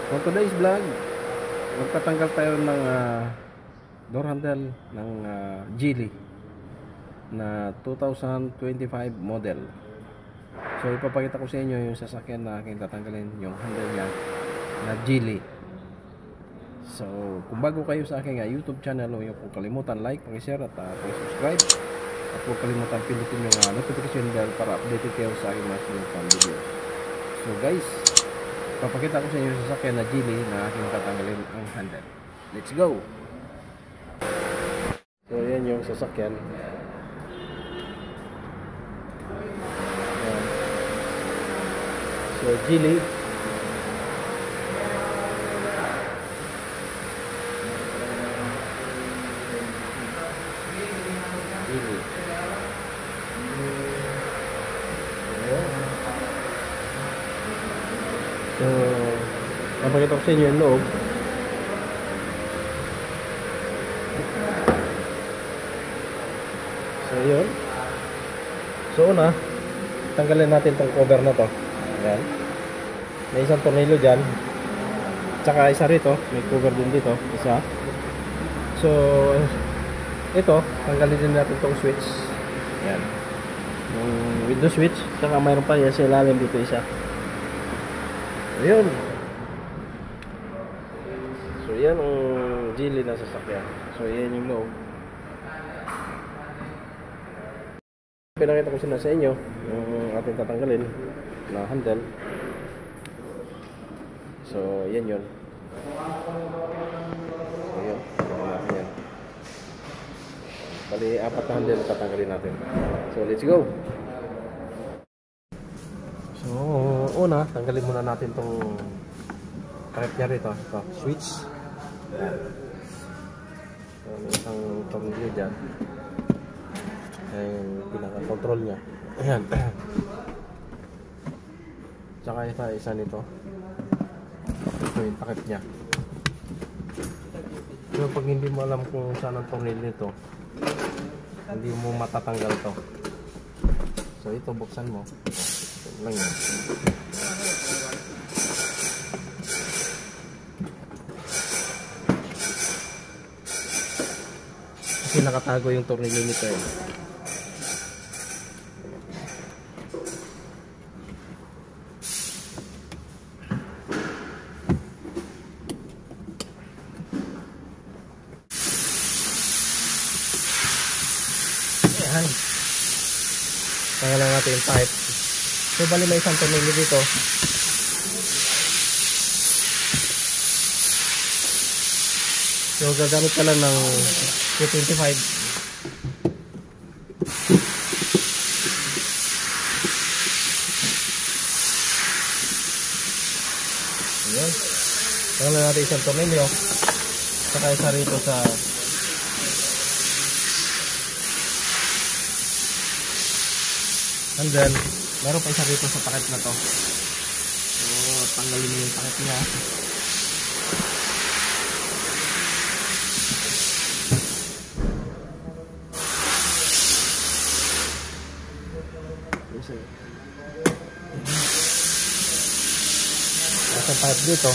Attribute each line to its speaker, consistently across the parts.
Speaker 1: For today's vlog, magtatanggal tayo ng door handle ng Geely na 2025 model. So ipapakita ko sa inyo yung sasakyan na aking tatanggalin, yung handle niya na Geely. So kung bago kayo sa aking YouTube channel, huwag niyo pong kalimutan like, pag-share at pag-subscribe. At huwag kalimutan pindutin yung notification bell para updated kayo sa aking mga sunod video. So guys, papakita ko sa inyo yung sasakyan na Geely na aking tatanggalin ang handle. Let's go! So yan yung sasakyan. Ayan. So Geely. Geely. So papakita ko sa inyo yung loob. So yun. So una, tanggalin natin tong cover na to. Ayan. May isang tornilyo dyan. Tsaka isa rito. May cover din dito. Isa. So ito, tanggalin din natin tong switch. Ayan. Yung window switch. Tsaka mayroon pa yan sa ilalim dito isa. Ayun. So yan ang Geely na sasakyan. So yan yung loob. Pinakita ko sa inyo yung ating tatanggalin na handle. So yan yun. So yun, natin yan. Bali apat na handle tatanggalin natin. So let's go. So una, tanggalin muna natin tong takip niya rito, ito, switch. So may isang tornilyo dyan. Ayan yung pinaka-control niya. Ayan. Tsaka isa nito. Ito yung takip niya. So pag hindi mo alam kung saan ang tornilyo nito, hindi mo matatanggal to. So ito, buksan mo. Ito lang yun. Kasi nakatago yung tornilyo nito eh. Ayan. Tanggalan natin yung pipe. So bali may isang tornilyo dito. So gagamit ka lang ng 225. Ayan. Tanggalan natin isang tornilyo. Saka isa rito sa and then, meron pa isa rito sa takip na to. So, tanggalin mo yung takip niya. Nasa takip dito.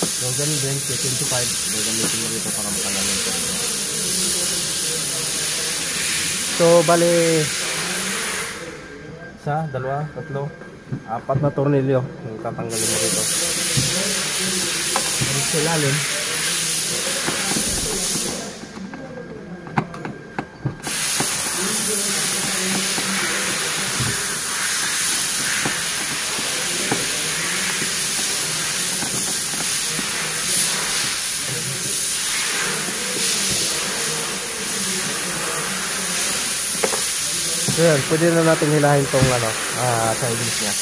Speaker 1: So, ganun din, 25. Gagamitin mo rito para matanggalin ito. So, bali isa, dalawa, tatlo, apat na tornilyo yung tatanggalin mo rito. Dito sa ilalim. So yan, pwede na natin hilahin tong sa English niya.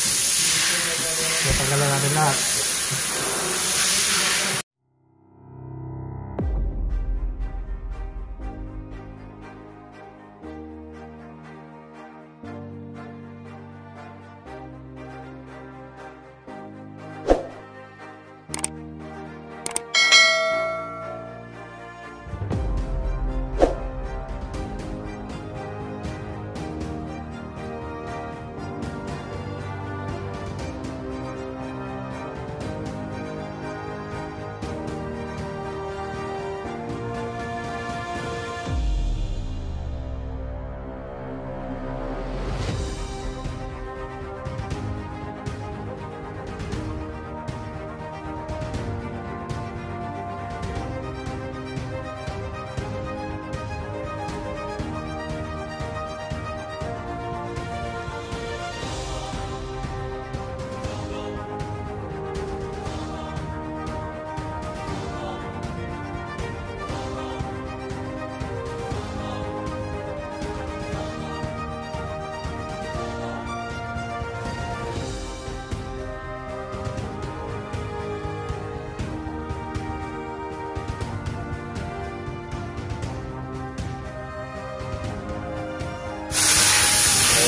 Speaker 1: So tanggalan natin lahat.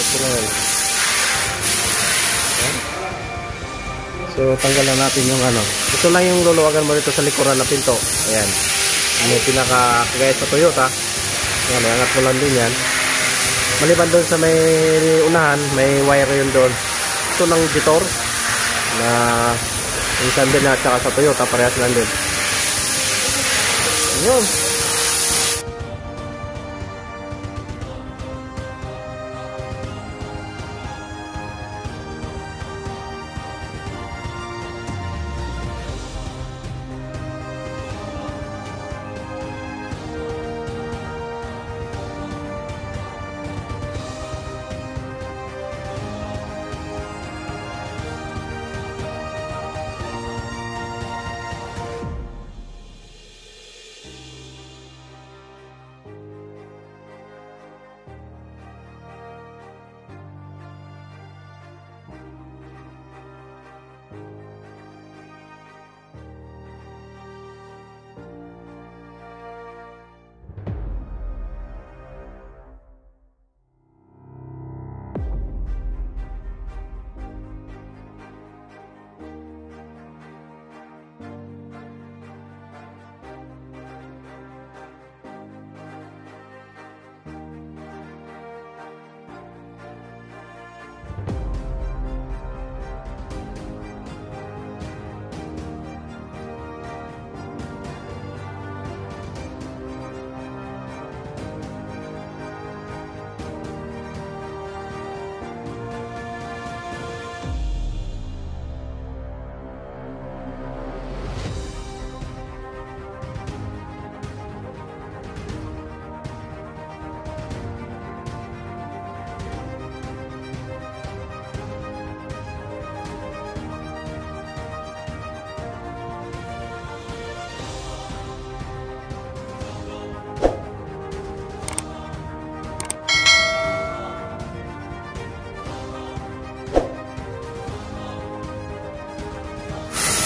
Speaker 1: ko ngayon. Ayan. So tanggalan natin yung ano. Ito lang yung luluwagan mo dito sa likuran na pinto. Ayan. May pinaka kagaya sa Toyota. Ayan, angat mo lang din yan. Maliban doon sa may unahan, may wire yun doon. Ito ng Jitor na yung sandal na at saka sa Toyota, parehas lang din. Yun.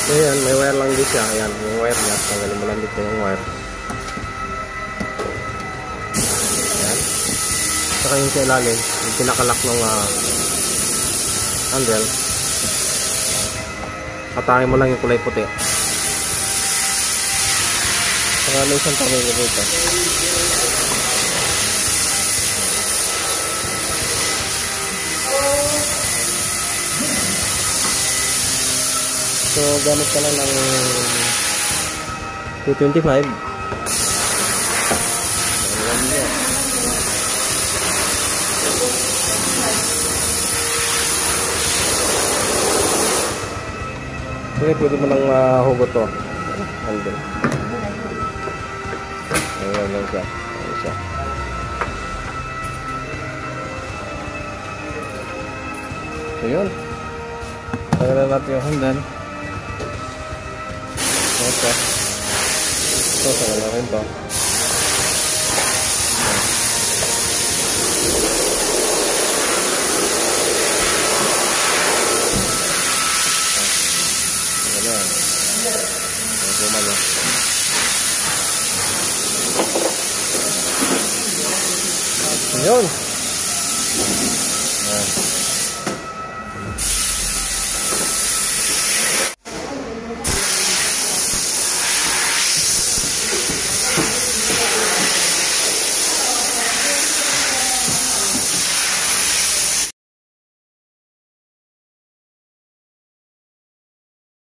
Speaker 1: So yan, may wire lang din siya. Ayan, yung wire niya. Tanggalin mo lang dito yung wire. Ayan. Saka yung sa ilalim, yung pinakalak ng handle. Patayin mo lang yung kulay puti. Saka may isang tornilyo dito. So, gamit ka lang ng 225. Okay, pwede mo nang hugot to. Handle. Ayan lang siya. Ayan siya. So, yun. Tagalan natin yung handle. Okay. So, tagalan rin to.